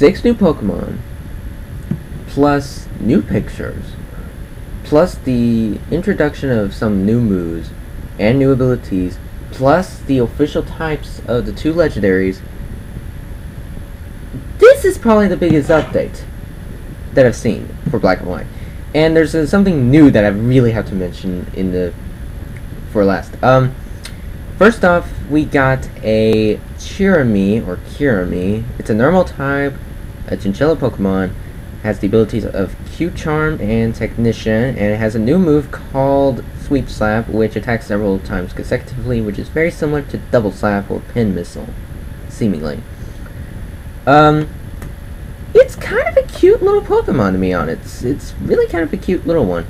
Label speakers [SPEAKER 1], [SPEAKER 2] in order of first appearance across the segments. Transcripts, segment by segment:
[SPEAKER 1] 6 new Pokemon, plus new pictures, plus the introduction of some new moves and new abilities, plus the official types of the 2 legendaries. This is probably the biggest update that I've seen for Black and White. And there's something new that I really have to mention in the last. First off, we got a Chiramii, or Chiramii. It's a normal type, a chinchilla Pokemon. Has the abilities of Q-Charm and Technician, and it has a new move called Sweep Slap, which attacks several times consecutively, which is very similar to Double Slap or Pin Missile, seemingly. It's kind of a cute little Pokemon, to be honest. It's really kind of a cute little one.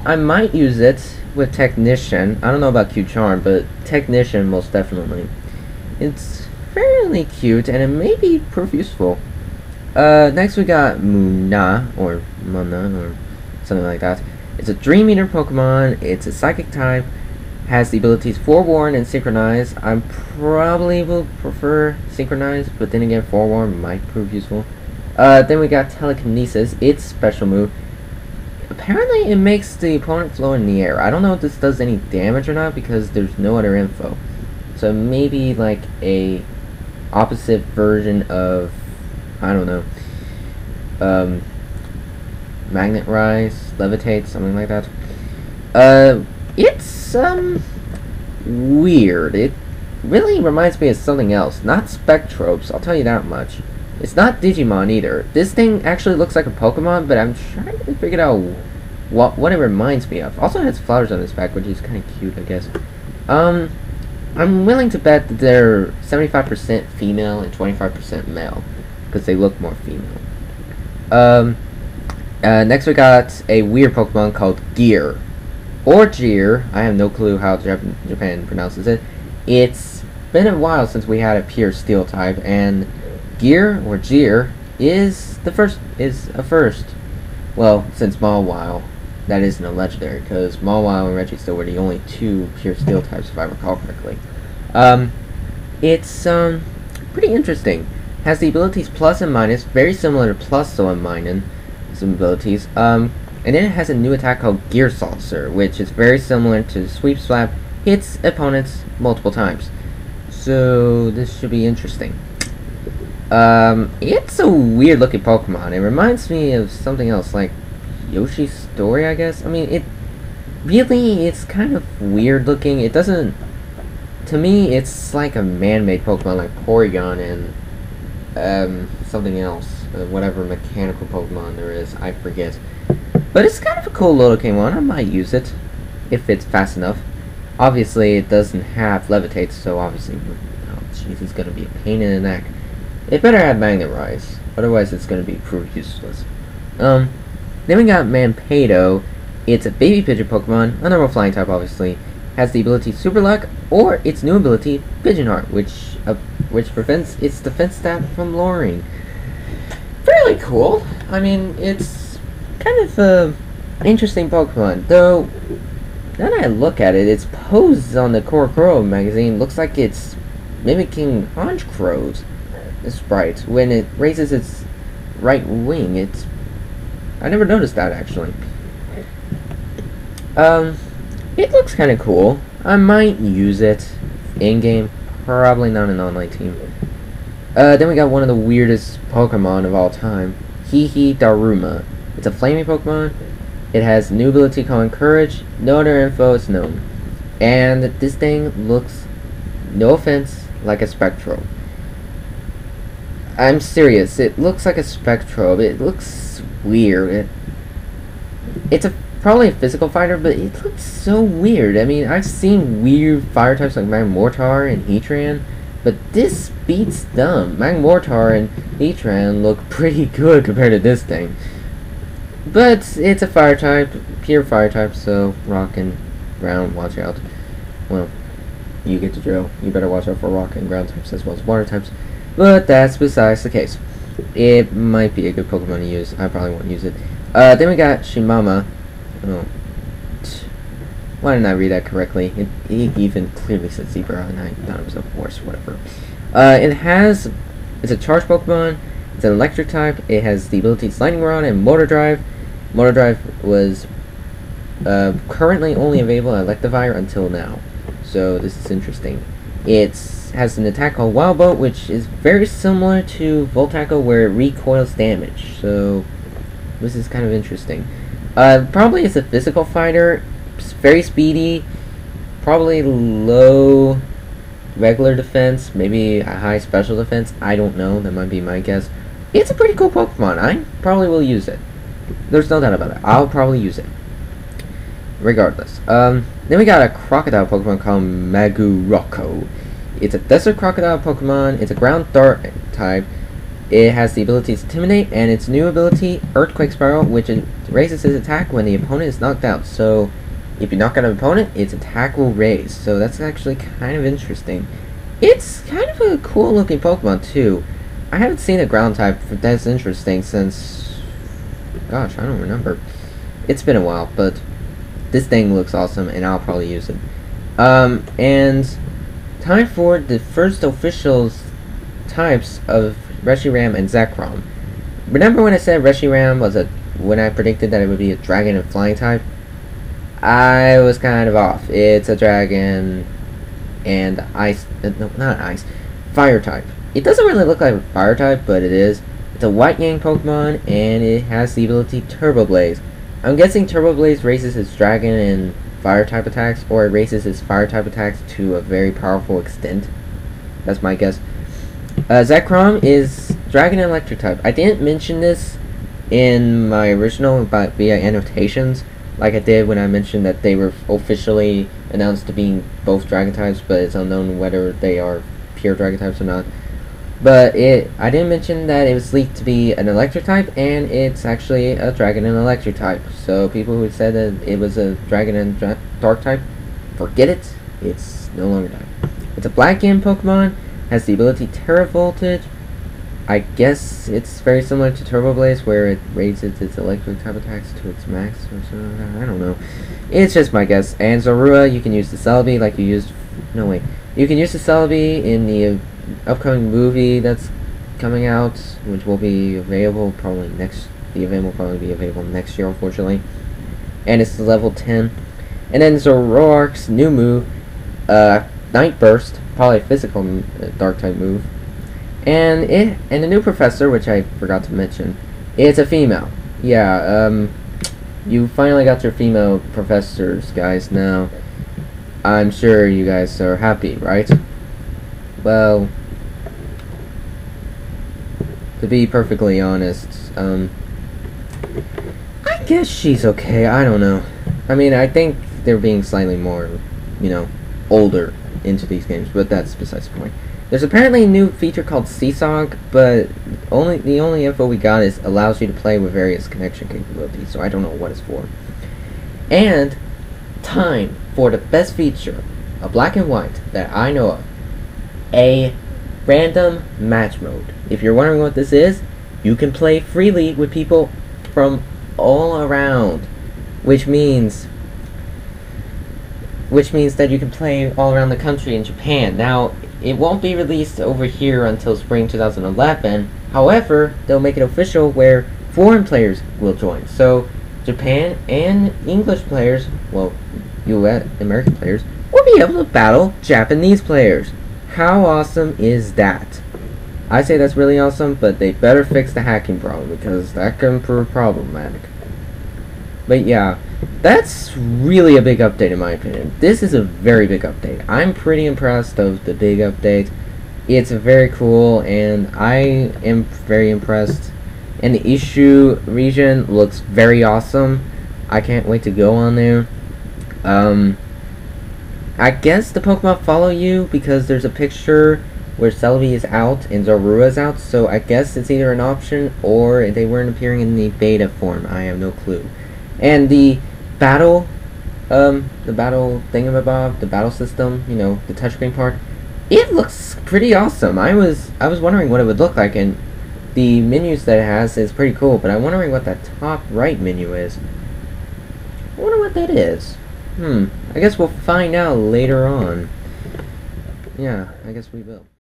[SPEAKER 1] I might use it with Technician. I don't know about Q-Charm, but Technician most definitely. It's fairly cute, and it may prove useful. Next we got Munna, or something like that. It's a Dream Eater Pokemon. It's a Psychic type. Has the abilities Forewarn and Synchronize. I probably will prefer Synchronize, but then again, Forewarn might prove useful. Then we got Telekinesis. Its special move. Apparently, it makes the opponent float in the air. I don't know if this does any damage or not because there's no other info. So maybe like a opposite version of, I don't know, Magnet Rise, Levitate, something like that. It's weird. It really reminds me of something else, not Spectropes, I'll tell you that much. It's not Digimon either. This thing actually looks like a Pokemon, but I'm trying to figure out what it reminds me of. Also has flowers on its back, which is kind of cute, I guess. I'm willing to bet that they're 75% female and 25% male, because they look more female. Next we got a weird Pokemon called Gear. Or Jeer. I have no clue how Japan pronounces it. It's been a while since we had a pure steel type, and Gear, or Jeer, is a first. Well, since Mawile, that isn't a legendary, because Mawile and Registeel were the only 2 pure steel types, if I recall correctly. It's pretty interesting. Has the abilities Plus and Minus, very similar to Plusle and Minun, some abilities. And then it has a new attack called Gear Saucer, which is very similar to Sweep Slap, hits opponents multiple times. So this should be interesting. It's a weird looking Pokemon. It reminds me of something else, like Yoshi's Story, I guess. I mean, it's kind of weird looking. It doesn't, to me, it's like a man-made Pokemon like Porygon and something else, whatever mechanical Pokemon there is, I forget. But it's kind of a cool looking one. I might use it if it's fast enough. Obviously, it doesn't have Levitate, so obviously, oh jeez, it's gonna be a pain in the neck. It better have Magnet Rise, otherwise it's gonna be proved useless. Then we got Mamepato. It's a baby pigeon Pokemon, a normal flying type, obviously. Has the ability Super Luck, or its new ability Pigeon Heart, which prevents its defense stat from lowering. Fairly cool. I mean, it's kind of a interesting Pokemon, though. Now that I look at it, its pose on the Korokoro magazine looks like it's mimicking Honchkro's sprite when it raises its right wing. I never noticed that actually. It looks kind of cool. I might use it in game, probably not an online team. Then we got one of the weirdest Pokemon of all time, Hihidaruma. It's a flaming Pokemon. It has new ability called Encourage. No other info is known. And this thing looks, no offense, like a Spectro. I'm serious. It looks like a Spectro. It looks weird. It's probably a physical fighter, but it looks so weird. I mean, I've seen weird fire types like Magmortar and Heatran, but this beats them. Magmortar and Heatran look pretty good compared to this thing. But it's a fire type, pure fire type, so rock and ground, watch out. Well, you get the drill. You better watch out for rock and ground types as well as water types. But that's besides the case. It might be a good Pokemon to use. I probably won't use it. Then we got Shimama. Oh. Why didn't I read that correctly? It even clearly said zebra, and I thought it was a horse, whatever. It's a charged Pokemon. It's an electric type. It has the abilities Lightning Rod and Motor Drive. Motor Drive was currently only available at Electivire until now, so this is interesting. It has an attack called Wild Bolt, which is very similar to Voltaco, where it recoils damage, so this is kind of interesting. Probably it's a physical fighter. It's very speedy, probably low regular defense, maybe a high special defense. I don't know, that might be my guess. It's a pretty cool Pokemon. I probably will use it. There's no doubt about it. I'll probably use it. Regardless. Then we got a crocodile Pokemon called Meguroko. It's a desert crocodile Pokemon. It's a ground dark type. It has the ability to Intimidate, and its new ability, Earthquake Spiral, which raises its attack when the opponent is knocked out. So, if you knock out an opponent, its attack will raise. So that's actually kind of interesting. It's kind of a cool looking Pokemon too. I haven't seen a ground type that's interesting since, gosh, I don't remember. It's been a while, but this thing looks awesome, and I'll probably use it. And time for the first official types of Reshiram and Zekrom. Remember when I said Reshiram was when I predicted that it would be a dragon and flying type? I was kind of off. It's a dragon and ice, no, not ice, fire type. It doesn't really look like a fire type, but it is. It's a White Yang Pokemon, and it has the ability Turbo Blaze. I'm guessing Turbo Blaze raises its dragon and fire type attacks, or it raises its fire type attacks to a very powerful extent. That's my guess. Zekrom is dragon and electric type. I didn't mention this in my original via annotations, like I did when I mentioned that they were officially announced to being both dragon types, but it's unknown whether they are pure dragon types or not. But I didn't mention that it was leaked to be an electric type, and it's actually a dragon and electric type. So people who said that it was a dragon and dark type, forget it. It's no longer that. It's a black game Pokemon, has the ability Terra Voltage. I guess it's very similar to Turbo Blaze, where it raises its electric type attacks to its max or something. I don't know. It's just my guess. And Zorua, you can use the Celebi like you used. No, wait. You can use the Celebi in the upcoming movie that's coming out, which will be available probably next. The event will probably be available next year, unfortunately. And it's level 10. And then Zoroark's new move, Night Burst, probably a physical dark type move. And the new professor, which I forgot to mention, it's a female. Yeah, you finally got your female professors, guys. Now, I'm sure you guys are happy, right? Well, to be perfectly honest, I guess she's okay. I don't know. I mean, I think they're being slightly more, older into these games, but that's besides the point. There's apparently a new feature called Seesaw, but the only info we got is allows you to play with various connection capabilities, so I don't know what it's for. And time for the best feature of Black and White that I know of. A random match mode. If you're wondering what this is, you can play freely with people from all around, which means that you can play all around the country in Japan. Now, it won't be released over here until spring 2011. However, they'll make it official where foreign players will join. So, Japan and English players, well, US American players, will be able to battle Japanese players. How awesome is that? I say that's really awesome, but they better fix the hacking problem, because that can prove problematic. But yeah, that's really a big update in my opinion. This is a very big update. I'm pretty impressed of the big update. It's very cool, and I am very impressed. And the Isshu region looks very awesome. I can't wait to go on there. I guess the Pokemon follow you because there's a picture where Celebi is out and Zorua is out, so I guess it's either an option or they weren't appearing in the beta form. I have no clue. And the battle thingamabob, the battle system, the touchscreen part, it looks pretty awesome. I was wondering what it would look like, and the menus that it has is pretty cool, but I'm wondering what that top right menu is. I wonder what that is. I guess we'll find out later on. Yeah, I guess we will.